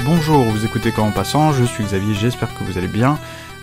Bonjour, vous écoutez Quand en passant, je suis Xavier, j'espère que vous allez bien.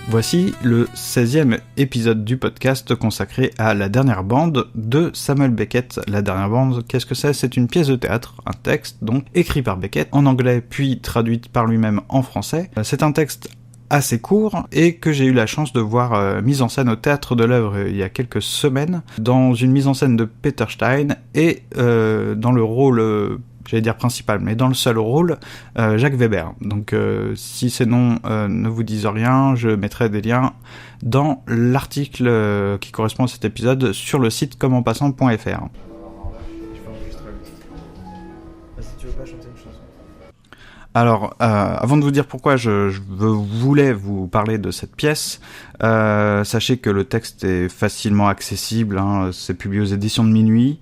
Voici le 16e épisode du podcast consacré à La Dernière Bande de Samuel Beckett. La Dernière Bande, qu'est-ce que c'est ? C'est une pièce de théâtre, un texte donc écrit par Beckett en anglais puis traduite par lui-même en français. C'est un texte assez court et que j'ai eu la chance de voir mise en scène au Théâtre de l'Œuvre il y a quelques semaines dans une mise en scène de Peter Stein et dans le rôle j'allais dire principal, mais dans le seul rôle, Jacques Weber. Donc si ces noms ne vous disent rien, je mettrai des liens dans l'article qui correspond à cet épisode sur le site comenpassant.fr. Alors, avant de vous dire pourquoi je voulais vous parler de cette pièce, sachez que le texte est facilement accessible, c'est publié aux éditions de Minuit,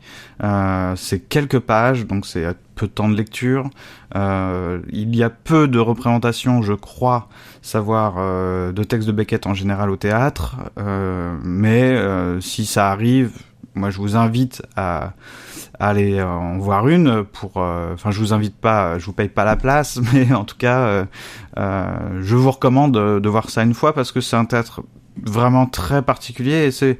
c'est quelques pages, donc c'est peu de temps de lecture, il y a peu de représentations, je crois, savoir de textes de Beckett en général au théâtre, mais si ça arrive, moi je vous invite à aller en voir une pour je vous invite pas, je vous paye pas la place, mais en tout cas je vous recommande de voir ça une fois parce que c'est un théâtre vraiment très particulier et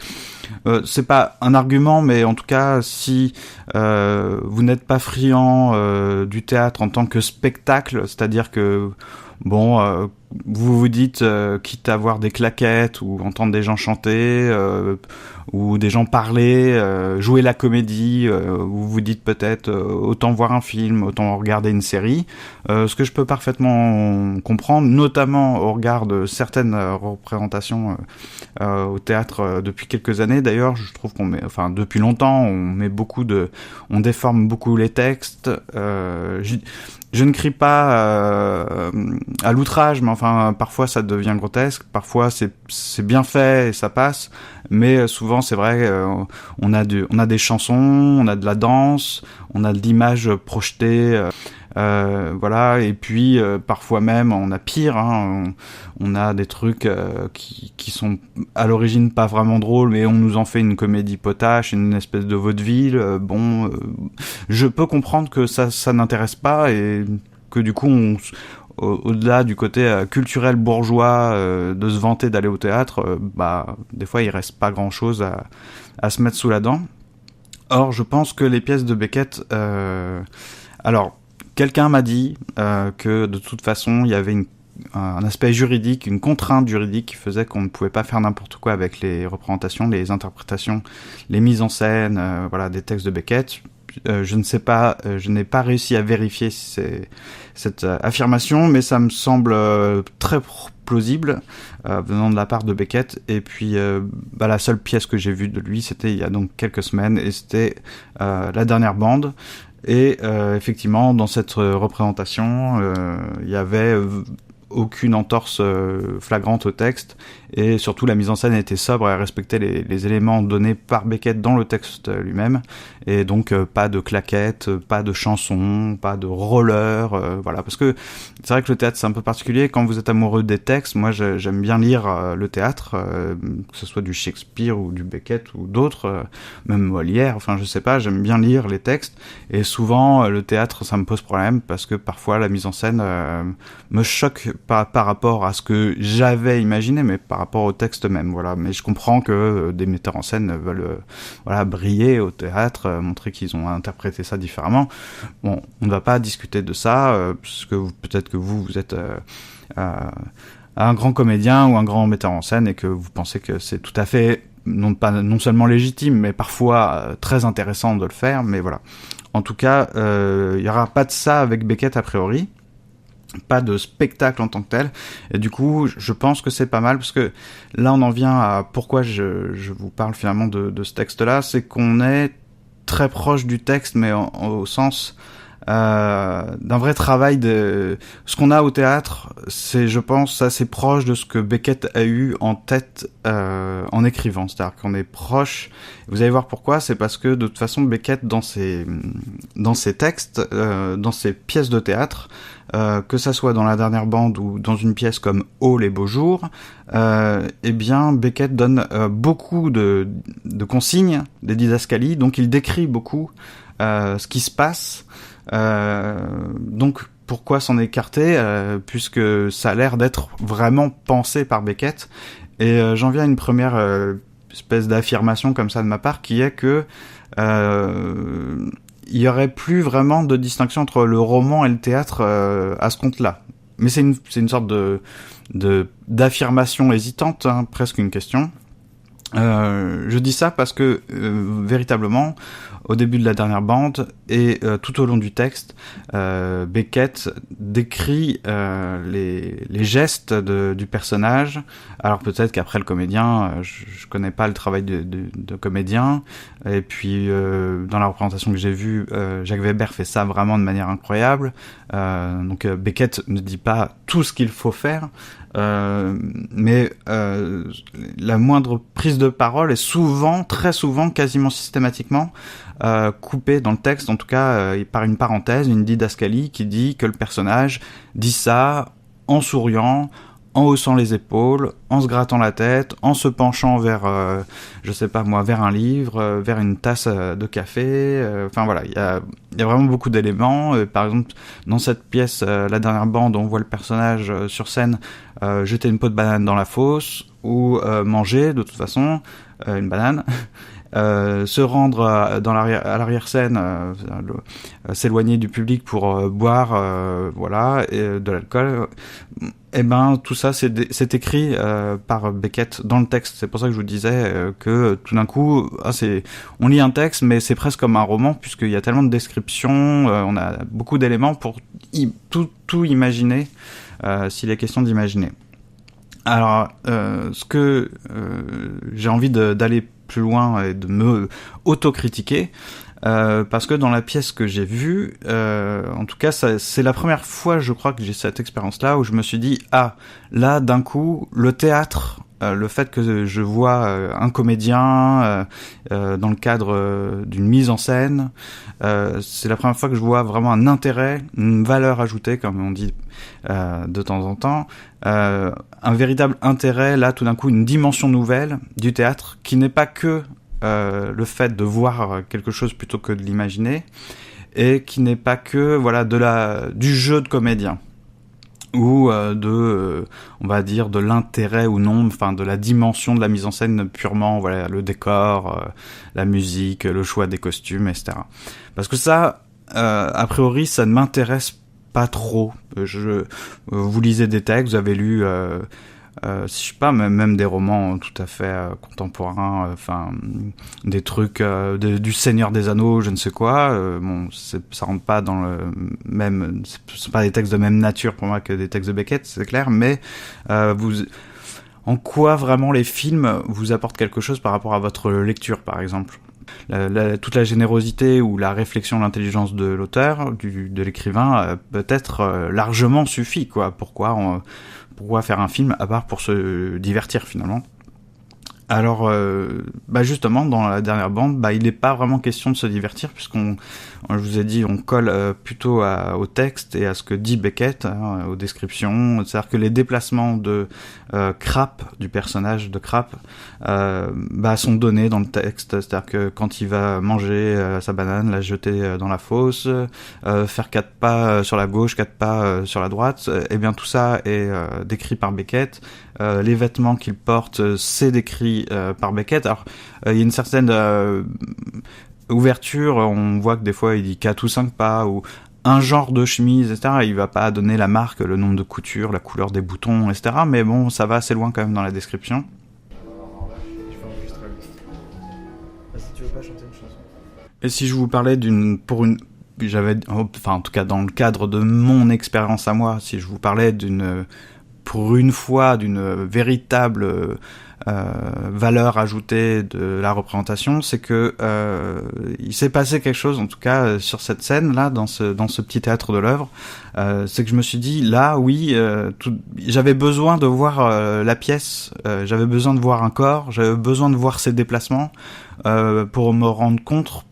c'est pas un argument, mais en tout cas si vous n'êtes pas friand du théâtre en tant que spectacle, c'est-à-dire que vous vous dites quitte à voir des claquettes ou entendre des gens chanter ou des gens parler, jouer la comédie, vous vous dites peut-être autant voir un film, autant regarder une série, ce que je peux parfaitement comprendre, notamment au regard de certaines représentations au théâtre depuis quelques années. D'ailleurs, je trouve depuis longtemps, on déforme beaucoup les textes. Je ne crie pas à l'outrage, mais parfois ça devient grotesque, parfois c'est bien fait et ça passe, mais souvent c'est vrai, on a des chansons, on a de la danse, on a de l'image projetée, et puis parfois même on a pire, on a des trucs qui sont à l'origine pas vraiment drôles, mais on nous en fait une comédie potache, une espèce de vaudeville. Je peux comprendre que ça n'intéresse pas et que du coup au-delà du côté culturel bourgeois de se vanter d'aller au théâtre, des fois il reste pas grand-chose à se mettre sous la dent. Or, je pense que les pièces de Beckett... quelqu'un m'a dit que de toute façon, il y avait un aspect juridique, une contrainte juridique qui faisait qu'on ne pouvait pas faire n'importe quoi avec les représentations, les interprétations, les mises en scène, des textes de Beckett. Je ne sais pas, je n'ai pas réussi à vérifier cette affirmation, mais ça me semble très plausible venant de la part de Beckett. Et puis la seule pièce que j'ai vue de lui, c'était il y a donc quelques semaines, et c'était La Dernière Bande. Et effectivement, dans cette représentation, il y avait aucune entorse flagrante au texte, et surtout la mise en scène était sobre et respectait les éléments donnés par Beckett dans le texte lui-même, et donc pas de claquettes, pas de chansons, pas de roller, parce que c'est vrai que le théâtre c'est un peu particulier. Quand vous êtes amoureux des textes, moi j'aime bien lire le théâtre, que ce soit du Shakespeare ou du Beckett ou d'autres, même Molière, je sais pas, j'aime bien lire les textes, et souvent le théâtre ça me pose problème parce que parfois la mise en scène me choque par rapport à ce que j'avais imaginé, mais par rapport au texte même, mais je comprends que des metteurs en scène veulent briller au théâtre, montrer qu'ils ont interprété ça différemment. On ne va pas discuter de ça, parce que peut-être que vous êtes un grand comédien ou un grand metteur en scène et que vous pensez que c'est tout à fait non seulement légitime, mais parfois très intéressant de le faire, mais voilà. En tout cas, il n'y aura pas de ça avec Beckett a priori. Pas de spectacle en tant que tel, et du coup je pense que c'est pas mal, parce que là on en vient à pourquoi je vous parle finalement de ce texte là, c'est qu'on est très proche du texte, mais au sens d'un vrai travail de ce qu'on a au théâtre, c'est, je pense, assez proche de ce que Beckett a eu en tête en écrivant, c'est-à-dire qu'on est proche. Vous allez voir pourquoi, c'est parce que de toute façon Beckett dans ses textes, dans ses pièces de théâtre, que ça soit dans La Dernière Bande ou dans une pièce comme Oh les beaux jours, Beckett donne beaucoup de consignes, des didascalies, donc il décrit beaucoup ce qui se passe. Donc pourquoi s'en écarter, puisque ça a l'air d'être vraiment pensé par Beckett. Et j'en viens à une première espèce d'affirmation comme ça de ma part, qui est que il y aurait plus vraiment de distinction entre le roman et le théâtre à ce compte-là. Mais c'est une sorte d'affirmation hésitante, hein, presque une question. Je dis ça parce que véritablement, au début de la dernière bande et tout au long du texte, Beckett décrit les gestes du personnage. Alors peut-être qu'après le comédien, je connais pas le travail de comédien. Et puis dans la représentation que j'ai vue, Jacques Weber fait ça vraiment de manière incroyable. Donc Beckett ne dit pas tout ce qu'il faut faire. Mais la moindre prise de parole est souvent, très souvent, quasiment systématiquement coupée dans le texte, en tout cas par une parenthèse, une didascalie qui dit que le personnage dit ça en souriant, en haussant les épaules, en se grattant la tête, en se penchant vers, je sais pas moi, vers un livre, vers une tasse de café. Enfin voilà, il y a vraiment beaucoup d'éléments. Par exemple, dans cette pièce, la dernière bande, on voit le personnage sur scène jeter une peau de banane dans la fosse ou manger de toute façon une banane. Se rendre à l'arrière-scène, s'éloigner du public pour boire de l'alcool. Et ben tout ça c'est écrit par Beckett dans le texte. C'est pour ça que je vous disais que tout d'un coup on lit un texte mais c'est presque comme un roman puisqu'il y a tellement de descriptions, on a beaucoup d'éléments pour tout imaginer s'il est question d'imaginer. Alors ce que j'ai envie d'aller plus loin et de me autocritiquer parce que dans la pièce que j'ai vue, en tout cas c'est la première fois je crois que j'ai cette expérience-là où je me suis dit là d'un coup le théâtre, le fait que je vois un comédien dans le cadre d'une mise en scène, c'est la première fois que je vois vraiment un intérêt, une valeur ajoutée comme on dit de temps en temps, un véritable intérêt, là tout d'un coup une dimension nouvelle du théâtre qui n'est pas que le fait de voir quelque chose plutôt que de l'imaginer et qui n'est pas que du jeu de comédien ou on va dire de l'intérêt ou non, enfin de la dimension de la mise en scène purement, le décor, la musique, le choix des costumes, etc. Parce que ça, a priori, ça ne m'intéresse pas trop. Vous lisez des textes, vous avez lu, je sais pas, même des romans tout à fait contemporains, des trucs du Seigneur des Anneaux, je ne sais quoi. Ça rentre pas dans le même, c'est pas des textes de même nature pour moi que des textes de Beckett, c'est clair. Mais en quoi vraiment les films vous apportent quelque chose par rapport à votre lecture, par exemple? Toute la générosité ou la réflexion, l'intelligence de l'auteur, de l'écrivain, peut-être largement suffit, quoi. Pourquoi faire un film à part pour se divertir finalement? Alors, justement, dans la dernière bande, il n'est pas vraiment question de se divertir, je vous ai dit, on colle plutôt au texte et à ce que dit Beckett, aux descriptions. C'est-à-dire que les déplacements de Krapp, du personnage de Krapp, sont donnés dans le texte. C'est-à-dire que quand il va manger sa banane, la jeter dans la fosse, faire 4 pas sur la gauche, 4 pas sur la droite, bien tout ça est décrit par Beckett. Les vêtements qu'il porte, c'est décrit par Beckett. Alors, il y a une certaine ouverture, on voit que des fois il dit 4 ou 5 pas, ou un genre de chemise, etc. Il va pas donner la marque, le nombre de coutures, la couleur des boutons, etc. Mais bon, ça va assez loin quand même dans la description. Si tu veux pas chanter une chanson. Et si je vous parlais en tout cas dans le cadre de mon expérience à moi, si je vous parlais pour une fois, d'une véritable valeur ajoutée de la représentation, c'est que il s'est passé quelque chose, en tout cas sur cette scène là, dans ce petit théâtre de l'œuvre, c'est que je me suis dit là, oui, j'avais besoin de voir la pièce, j'avais besoin de voir un corps, j'avais besoin de voir ses déplacements pour me rendre compte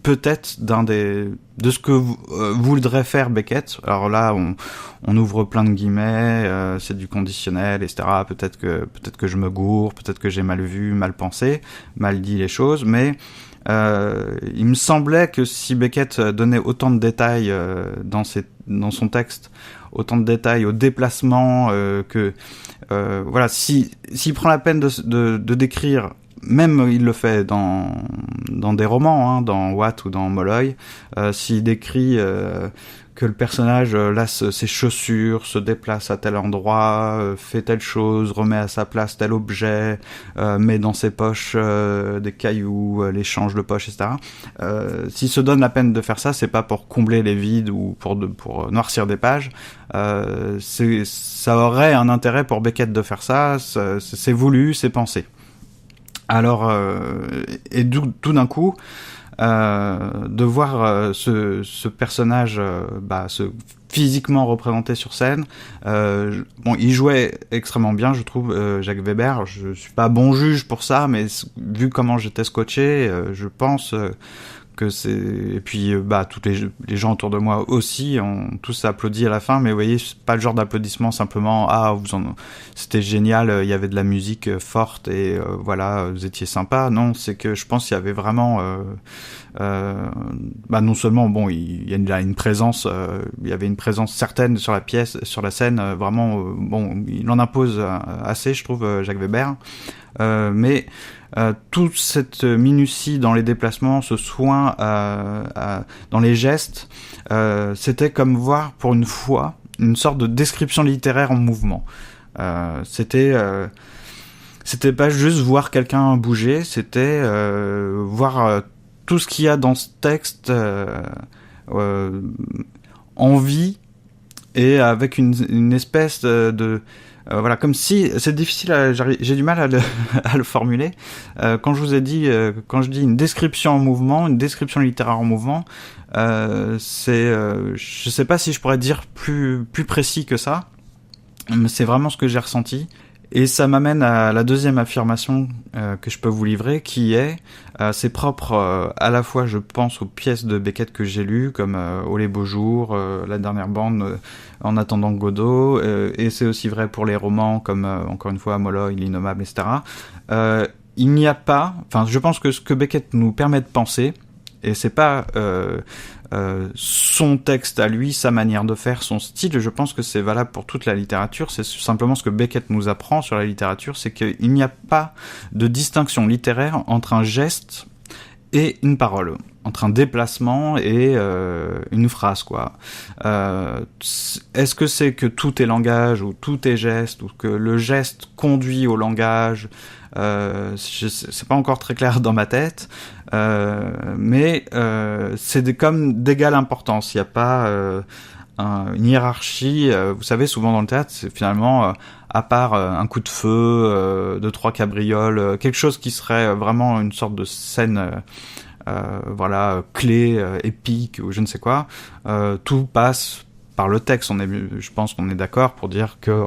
peut-être de ce que voudrait faire Beckett. Alors là, on ouvre plein de guillemets, c'est du conditionnel, etc. Peut-être que je me gourre, peut-être que j'ai mal vu, mal pensé, mal dit les choses, mais Il me semblait que si Beckett donnait autant de détails dans son texte, autant de détails au déplacement, voilà, s'il prend la peine de décrire, même il le fait dans des romans, hein, dans Watt ou dans Molloy, s'il décrit que le personnage lasse ses chaussures, se déplace à tel endroit, fait telle chose, remet à sa place tel objet, met dans ses poches des cailloux, les change de poche, etc. S'il se donne la peine de faire ça, c'est pas pour combler les vides ou pour noircir des pages. Ça aurait un intérêt pour Beckett de faire ça, c'est voulu, c'est pensé. Alors, et tout d'un coup, de voir ce personnage se physiquement représenté sur scène, il jouait extrêmement bien, je trouve, Jacques Weber. Je suis pas bon juge pour ça, mais vu comment j'étais scotché, je pense que c'est... Et puis tous les gens autour de moi aussi ont tous applaudi à la fin, mais vous voyez, c'est pas le genre d'applaudissement simplement c'était génial, il y avait de la musique forte et voilà, vous étiez sympa. Non, c'est que je pense qu'il y avait vraiment non seulement il y a une présence, il y avait une présence certaine sur la pièce, sur la scène, vraiment il en impose assez, je trouve, Jacques Weber, mais toute cette minutie dans les déplacements, ce soin dans les gestes, c'était comme voir pour une fois une sorte de description littéraire en mouvement. C'était pas juste voir quelqu'un bouger, c'était voir tout ce qu'il y a dans ce texte en vie et avec une espèce de voilà, comme si c'est difficile, j'ai du mal à le formuler. Quand je vous ai dit, quand je dis une description en mouvement, une description littéraire en mouvement, je sais pas si je pourrais dire plus précis que ça, mais c'est vraiment ce que j'ai ressenti. Et ça m'amène à la deuxième affirmation que je peux vous livrer, qui est c'est propre à la fois, je pense, aux pièces de Beckett que j'ai lues, comme Oh les beaux jours, La dernière bande, En attendant Godot, et c'est aussi vrai pour les romans comme, encore une fois, Molloy, L'Innommable, etc. Il n'y a pas... Enfin, je pense que ce que Beckett nous permet de penser, et c'est pas son texte à lui, sa manière de faire, son style, je pense que c'est valable pour toute la littérature, c'est simplement ce que Beckett nous apprend sur la littérature, c'est qu'il n'y a pas de distinction littéraire entre un geste et une parole, entre un déplacement et une phrase, quoi. Est-ce que c'est que tout est langage ou tout est geste, ou que le geste conduit au langage? C'est pas encore très clair dans ma tête, mais c'est comme d'égale importance. Il n'y a pas une hiérarchie. Vous savez, souvent dans le théâtre, c'est finalement, à part un coup de feu, 2-3 cabrioles, quelque chose qui serait vraiment une sorte de scène voilà, clé, épique ou je ne sais quoi, tout passe par le texte. Je pense qu'on est d'accord pour dire que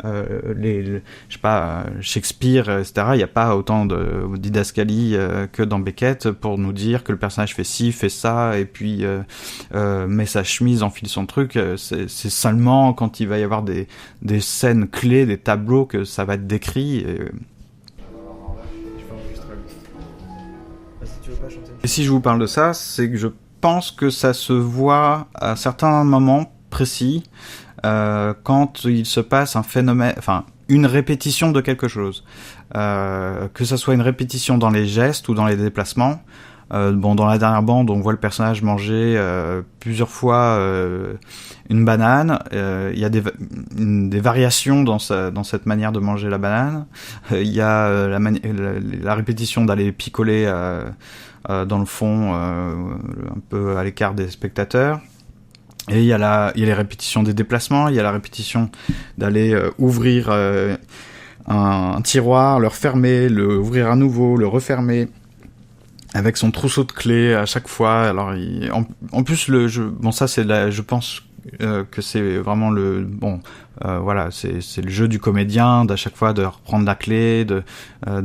je sais pas, Shakespeare, etc., il n'y a pas autant de didascalie que dans Beckett pour nous dire que le personnage fait ci, fait ça, et puis met sa chemise, enfile son truc. C'est seulement quand il va y avoir des scènes clés, des tableaux, que ça va être décrit. Et si je vous parle de ça, c'est que je pense que ça se voit à certains moments précis, quand il se passe un phénomène, enfin une répétition de quelque chose, que ça soit une répétition dans les gestes ou dans les déplacements. Dans la dernière bande, on voit le personnage manger plusieurs fois une banane. Il y a des variations dans cette manière de manger la banane. Il y a la répétition d'aller picoler dans le fond, un peu à l'écart des spectateurs. Et il y a les répétitions des déplacements, il y a la répétition d'aller ouvrir un tiroir, le refermer, le ouvrir à nouveau, le refermer, avec son trousseau de clés à chaque fois. Alors, en plus, je pense que c'est vraiment voilà, c'est le jeu du comédien d'à chaque fois de reprendre la clé, de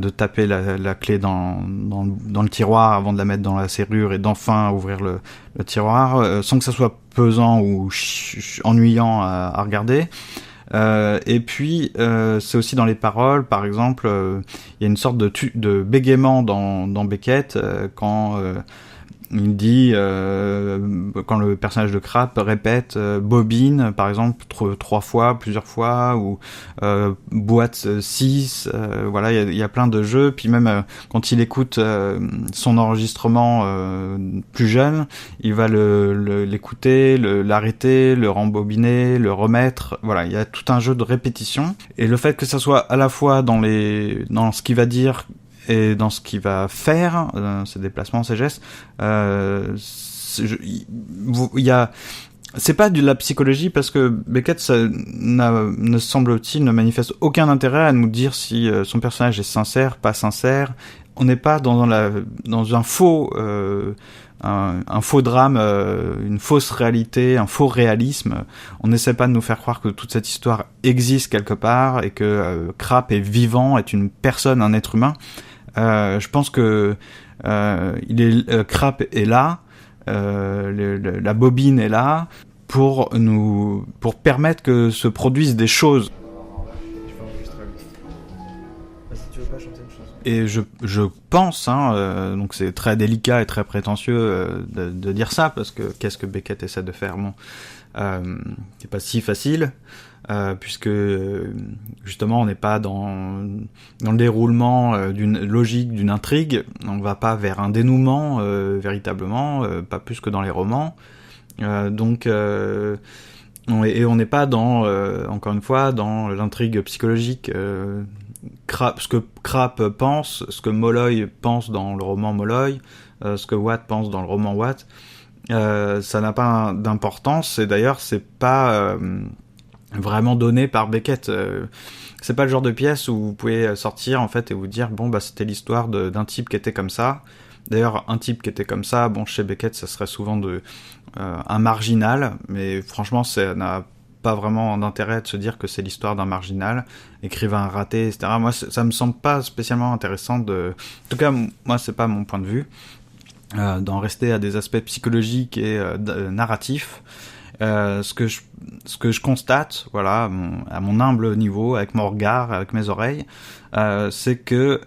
taper la clé dans le tiroir avant de la mettre dans la serrure et d'enfin ouvrir le tiroir sans que ça soit pesant ou ennuyant à regarder. Et puis c'est aussi dans les paroles, par exemple, il y a une sorte de bégaiement dans Beckett quand il dit, quand le personnage de Crap répète bobine, par exemple, 3 fois, plusieurs fois, ou boîte 6, voilà, il y a plein de jeux. Puis même quand il écoute son enregistrement plus jeune, il va l'écouter, l'arrêter, le rembobiner, le remettre. Voilà, il y a tout un jeu de répétition. Et le fait que ça soit à la fois dans ce qu'il va dire et dans ce qu'il va faire, ses déplacements, ses gestes, c'est pas de la psychologie, parce que Beckett ne semble-t-il ne manifeste aucun intérêt à nous dire si son personnage est sincère, pas sincère. On n'est pas dans un faux drame, une fausse réalité, un faux réalisme. On n'essaie pas de nous faire croire que toute cette histoire existe quelque part et que Crap est vivant, est une personne, un être humain. Je pense que Crap est là, la bobine est là pour permettre que se produisent des choses. Tu peux enregistrer. Si tu veux pas chanter une chanson. Et je pense, donc c'est très délicat et très prétentieux de dire ça, parce que qu'est-ce que Beckett essaie de faire, bon, c'est pas si facile. Puisque justement on n'est pas dans le déroulement d'une logique, d'une intrigue, on va pas vers un dénouement véritablement, pas plus que dans les romans, donc on n'est pas dans encore une fois dans l'intrigue psychologique, ce que Crap pense, ce que Molloy pense dans le roman Molloy, ce que Watt pense dans le roman Watt, ça n'a pas d'importance, et d'ailleurs c'est pas vraiment donné par Beckett. C'est pas le genre de pièce où vous pouvez sortir en fait et vous dire bon bah c'était l'histoire d'un type qui était comme ça. D'ailleurs un type qui était comme ça, bon chez Beckett ça serait souvent un marginal, mais franchement ça n'a pas vraiment d'intérêt de se dire que c'est l'histoire d'un marginal, écrivain raté, etc. Moi ça me semble pas spécialement intéressant en tout cas moi c'est pas mon point de vue, d'en rester à des aspects psychologiques et narratifs. Ce que je constate, voilà, à mon humble niveau, avec mon regard, avec mes oreilles, c'est que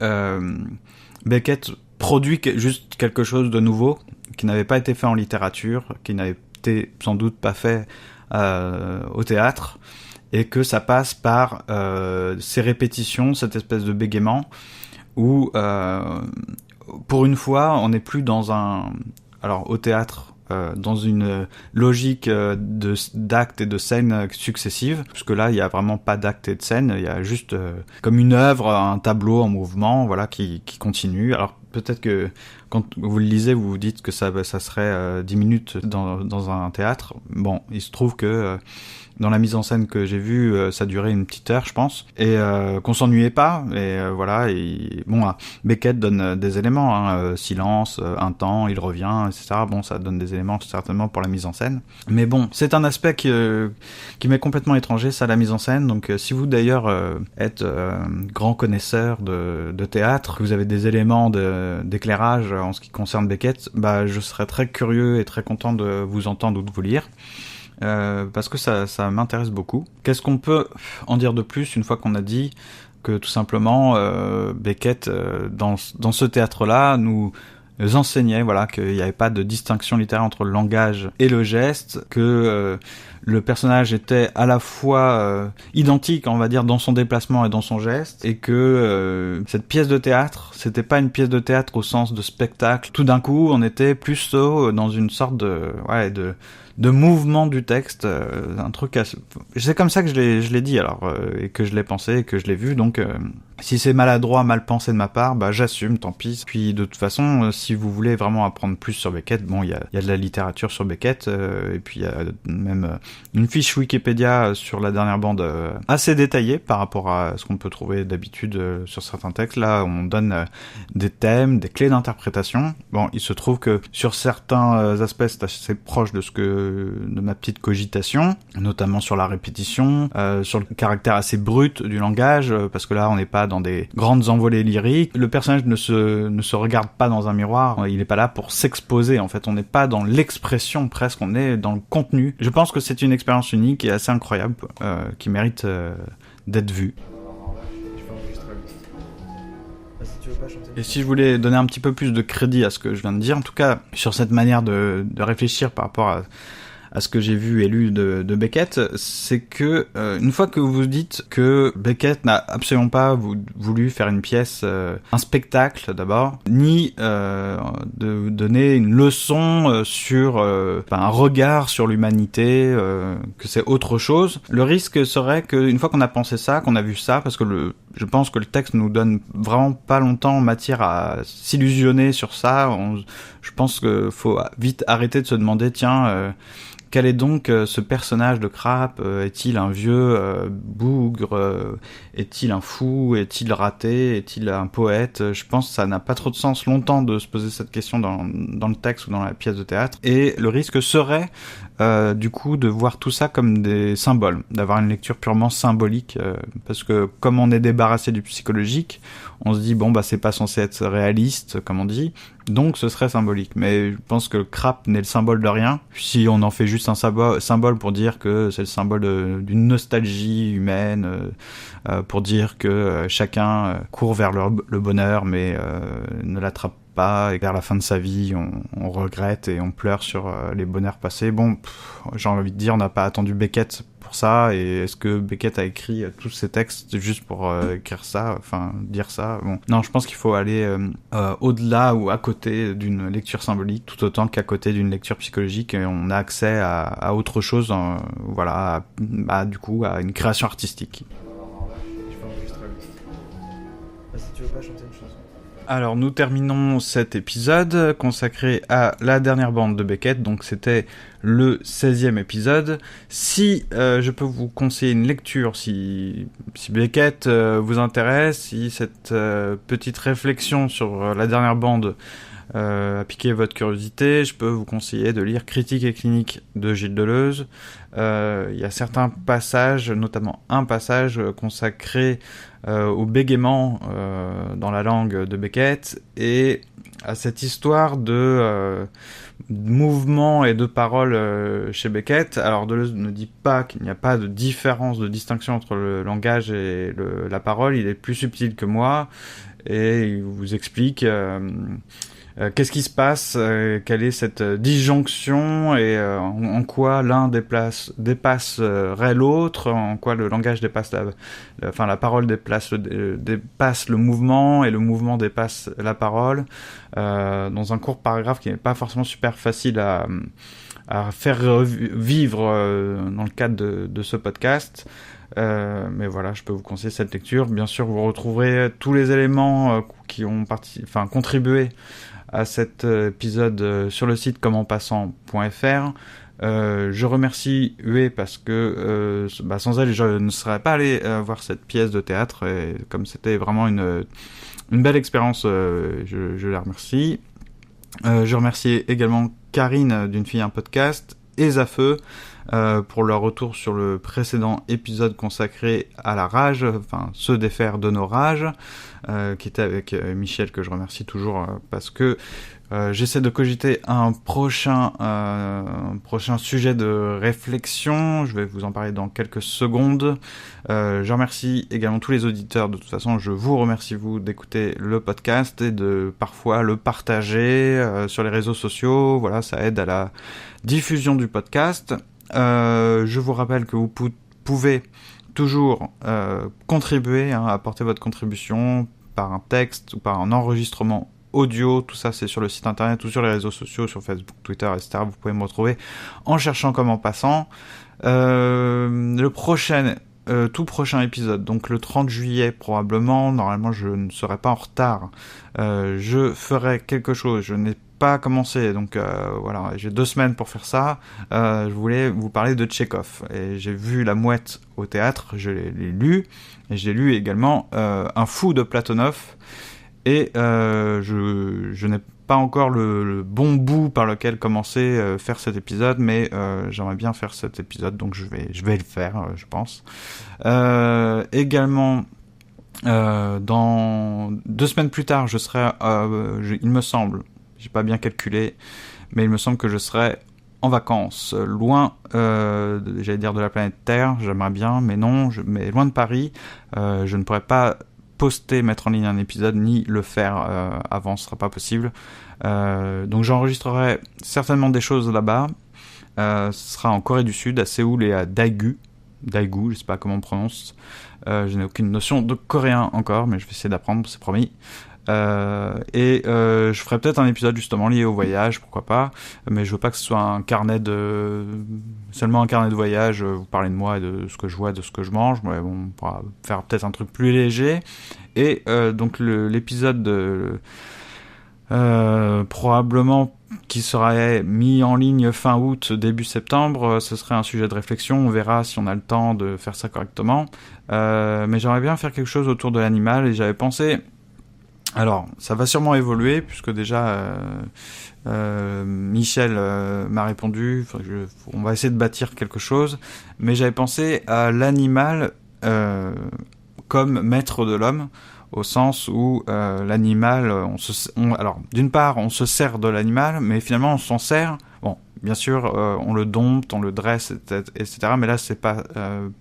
Beckett produit juste quelque chose de nouveau, qui n'avait pas été fait en littérature, qui n'avait été sans doute pas fait au théâtre, et que ça passe par ces répétitions, cette espèce de bégaiement, où pour une fois, on n'est plus dans alors au théâtre, dans une logique d'actes et de scènes successives, puisque là il y a vraiment pas d'actes et de scènes, il y a juste comme une œuvre, un tableau en mouvement, voilà, qui continue. Alors peut-être que quand vous le lisez, vous vous dites que ça serait 10 minutes dans un théâtre. Bon, il se trouve que dans la mise en scène que j'ai vue, ça durait une petite heure, je pense, et qu'on s'ennuyait pas. Et voilà. Et bon, Beckett donne des éléments, silence, un temps, il revient, etc. Bon, ça donne des éléments certainement pour la mise en scène. Mais bon, c'est un aspect qui m'est complètement étranger, ça, la mise en scène. Donc, si vous d'ailleurs êtes grand connaisseur de théâtre, vous avez des éléments d'éclairage en ce qui concerne Beckett, bah, je serais très curieux et très content de vous entendre ou de vous lire. Parce que ça m'intéresse beaucoup. Qu'est-ce qu'on peut en dire de plus une fois qu'on a dit que tout simplement Beckett dans ce théâtre-là nous enseignait, voilà, qu'il n'y avait pas de distinction littéraire entre le langage et le geste, que le personnage était à la fois identique, on va dire, dans son déplacement et dans son geste, et que cette pièce de théâtre, c'était pas une pièce de théâtre au sens de spectacle. Tout d'un coup, on était plutôt dans une sorte de mouvement du texte, un truc assez... C'est comme ça que je l'ai dit, alors, et que je l'ai pensé, et que je l'ai vu, donc si c'est maladroit, mal pensé de ma part, bah j'assume, tant pis. Puis de toute façon, si vous voulez vraiment apprendre plus sur Beckett, bon, il y a de la littérature sur Beckett, et puis il y a même une fiche Wikipédia sur la dernière bande assez détaillée par rapport à ce qu'on peut trouver d'habitude sur certains textes. Là, on donne des thèmes, des clés d'interprétation. Bon, il se trouve que sur certains aspects, c'est assez proche de ma petite cogitation, notamment sur la répétition, sur le caractère assez brut du langage, parce que là, on n'est pas pas dans des grandes envolées lyriques. Le personnage ne se regarde pas dans un miroir, il est pas là pour s'exposer, en fait. On n'est pas dans l'expression presque, on est dans le contenu. Je pense que c'est une expérience unique et assez incroyable, qui mérite d'être vue. Je vais enregistrer la liste. Si tu veux pas chanter. Et si je voulais donner un petit peu plus de crédit à ce que je viens de dire, en tout cas, sur cette manière de réfléchir par rapport à ce que j'ai vu et lu de Beckett, c'est que une fois que vous dites que Beckett n'a absolument pas voulu faire une pièce, un spectacle d'abord, ni de donner une leçon sur un regard sur l'humanité, que c'est autre chose, le risque serait qu'une fois qu'on a pensé ça, qu'on a vu ça, parce que je pense que le texte nous donne vraiment pas longtemps matière à s'illusionner sur ça, je pense qu'il faut vite arrêter de se demander, tiens, quel est donc ce personnage de Crap? Est-il un vieux bougre? Est-il un fou? Est-il raté? Est-il un poète? Je pense que ça n'a pas trop de sens longtemps de se poser cette question dans le texte ou dans la pièce de théâtre. Et le risque serait du coup de voir tout ça comme des symboles, d'avoir une lecture purement symbolique, parce que comme on est débarrassé du psychologique, on se dit bon bah c'est pas censé être réaliste comme on dit, donc ce serait symbolique. Mais je pense que le Crap n'est le symbole de rien. Si on en fait juste un symbole pour dire que c'est le symbole d'une nostalgie humaine, pour dire que chacun court vers le bonheur mais ne l'attrape pas, et vers la fin de sa vie on regrette et on pleure sur les bonheurs passés. Bon, j'ai envie de dire, on n'a pas attendu Beckett pour ça, et est-ce que Beckett a écrit tous ces textes juste pour écrire ça, enfin dire ça? Bon, non, je pense qu'il faut aller au-delà ou à côté d'une lecture symbolique tout autant qu'à côté d'une lecture psychologique, et on a accès à autre chose, voilà, du coup à une création artistique. Je vais enregistrer la liste. Si tu veux pas chanter une chanson. Alors nous terminons cet épisode consacré à la dernière bande de Beckett, donc c'était le 16e épisode. Si je peux vous conseiller une lecture, si Beckett vous intéresse, si cette petite réflexion sur la dernière bande a piqué votre curiosité, je peux vous conseiller de lire Critique et clinique de Gilles Deleuze. Il y a certains passages, notamment un passage consacré au bégaiement dans la langue de Beckett, et à cette histoire de mouvement et de parole chez Beckett. Alors Deleuze ne dit pas qu'il n'y a pas de différence, de distinction entre le langage et la parole, il est plus subtil que moi, et il vous explique qu'est-ce qui se passe, quelle est cette disjonction, et en quoi l'un dépasserait l'autre, en quoi le langage dépasse la parole dépasse le mouvement, et le mouvement dépasse la parole, dans un court paragraphe qui n'est pas forcément super facile à faire vivre dans le cadre de ce podcast. Mais voilà, je peux vous conseiller cette lecture. Bien sûr, vous retrouverez tous les éléments qui ont contribué à cet épisode sur le site commentpassant.fr. Je remercie Hué parce que sans elle, je ne serais pas allé voir cette pièce de théâtre, et comme c'était vraiment une belle expérience, je la remercie. Je remercie également Karine d'une fille un podcast, et Zafeu pour leur retour sur le précédent épisode consacré à la rage, enfin se défaire de nos rages, qui était avec Michel, que je remercie toujours parce que j'essaie de cogiter un prochain sujet de réflexion. Je vais vous en parler dans quelques secondes. Je remercie également tous les auditeurs. De toute façon, je vous remercie vous d'écouter le podcast et de parfois le partager sur les réseaux sociaux. Voilà, ça aide à la diffusion du podcast. Je vous rappelle que vous pouvez toujours contribuer, apporter votre contribution par un texte ou par un enregistrement audio. Tout ça c'est sur le site internet ou sur les réseaux sociaux, sur Facebook, Twitter, etc. Vous pouvez me retrouver en cherchant Comment Passant. Le tout prochain épisode, donc le 30 juillet probablement, normalement je ne serai pas en retard, je ferai quelque chose, je n'ai pas commencé, donc voilà, j'ai 2 semaines pour faire ça. Je voulais vous parler de Tchekhov, et j'ai vu La Mouette au théâtre, je l'ai lu, et j'ai lu également Un fou de Platonov, et je n'ai pas encore le bon bout par lequel commencer faire cet épisode, mais j'aimerais bien faire cet épisode, donc je vais le faire, je pense. Également, Dans 2 semaines plus tard, je serai, il me semble, j'ai pas bien calculé, mais il me semble que je serai en vacances, loin, j'allais dire de la planète Terre, j'aimerais bien, mais non, mais loin de Paris. Je ne pourrai pas mettre en ligne un épisode, ni le faire avant, ce sera pas possible. Donc j'enregistrerai certainement des choses là-bas. Ce sera en Corée du Sud, à Séoul et à Daegu, je sais pas comment on prononce. Je n'ai aucune notion de coréen encore, mais je vais essayer d'apprendre, c'est promis. Je ferai peut-être un épisode justement lié au voyage, pourquoi pas, mais je veux pas que ce soit seulement un carnet de voyage, vous parlez de moi et de ce que je vois, de ce que je mange, mais bon, on pourra faire peut-être un truc plus léger. Et donc l'épisode probablement qui sera mis en ligne fin août, début septembre, ce serait un sujet de réflexion, on verra si on a le temps de faire ça correctement. Mais j'aimerais bien faire quelque chose autour de l'animal, et j'avais pensé... Alors, ça va sûrement évoluer, puisque déjà, Michel m'a répondu, on va essayer de bâtir quelque chose, mais j'avais pensé à l'animal comme maître de l'homme, au sens où l'animal, alors, d'une part, on se sert de l'animal, mais finalement, on s'en sert... Bon, bien sûr, on le dompte, on le dresse, etc. Mais là, c'est pas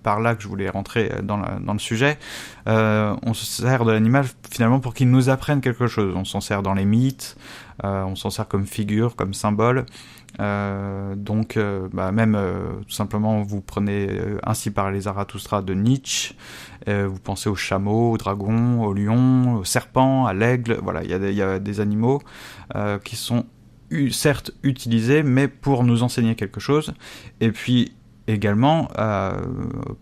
par là que je voulais rentrer dans le sujet. On se sert de l'animal finalement pour qu'il nous apprenne quelque chose. On s'en sert dans les mythes, on s'en sert comme figure, comme symbole. Donc, même tout simplement, vous prenez Ainsi parlait Zarathustra de Nietzsche. Vous pensez au chameau, au dragon, au lion, au serpent, à l'aigle. Voilà, il y a des animaux qui sont certes utilisés, mais pour nous enseigner quelque chose. Et puis également,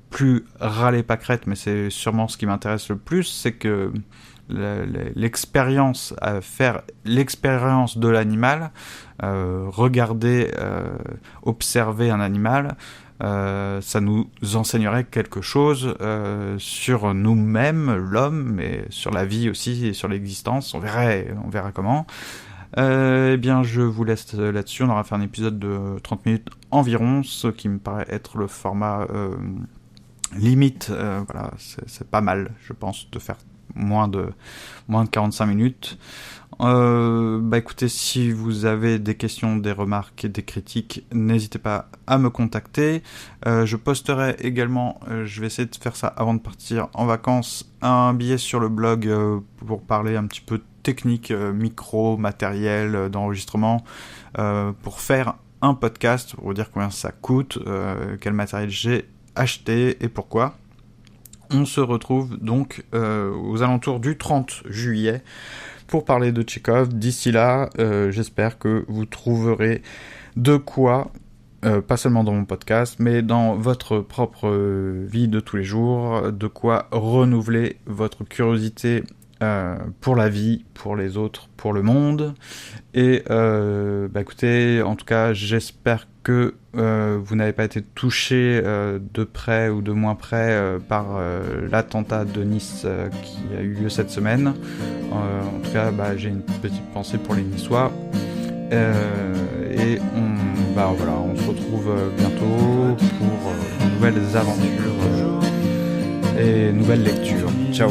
plus râler pas crête, mais c'est sûrement ce qui m'intéresse le plus, c'est que l'expérience, faire l'expérience de l'animal, regarder, observer un animal, ça nous enseignerait quelque chose sur nous-mêmes, l'homme, mais sur la vie aussi et sur l'existence. On verra comment. Eh bien, je vous laisse là-dessus. On aura fait un épisode de 30 minutes environ, ce qui me paraît être le format limite. Voilà, c'est pas mal, je pense, de faire moins de 45 minutes. Écoutez, si vous avez des questions, des remarques et des critiques, n'hésitez pas à me contacter. Je posterai également, je vais essayer de faire ça avant de partir en vacances, un billet sur le blog pour parler un petit peu technique, micro, matériel d'enregistrement, pour faire un podcast, pour vous dire combien ça coûte, quel matériel j'ai acheté et pourquoi. On se retrouve donc aux alentours du 30 juillet pour parler de Tchekhov. D'ici là, j'espère que vous trouverez de quoi, pas seulement dans mon podcast, mais dans votre propre vie de tous les jours, de quoi renouveler votre curiosité pour la vie, pour les autres, pour le monde. Et écoutez, en tout cas, j'espère que vous n'avez pas été touché de près ou de moins près par l'attentat de Nice qui a eu lieu cette semaine. En tout cas, j'ai une petite pensée pour les Niçois. Et on se retrouve bientôt pour de nouvelles aventures et nouvelles lectures. Ciao.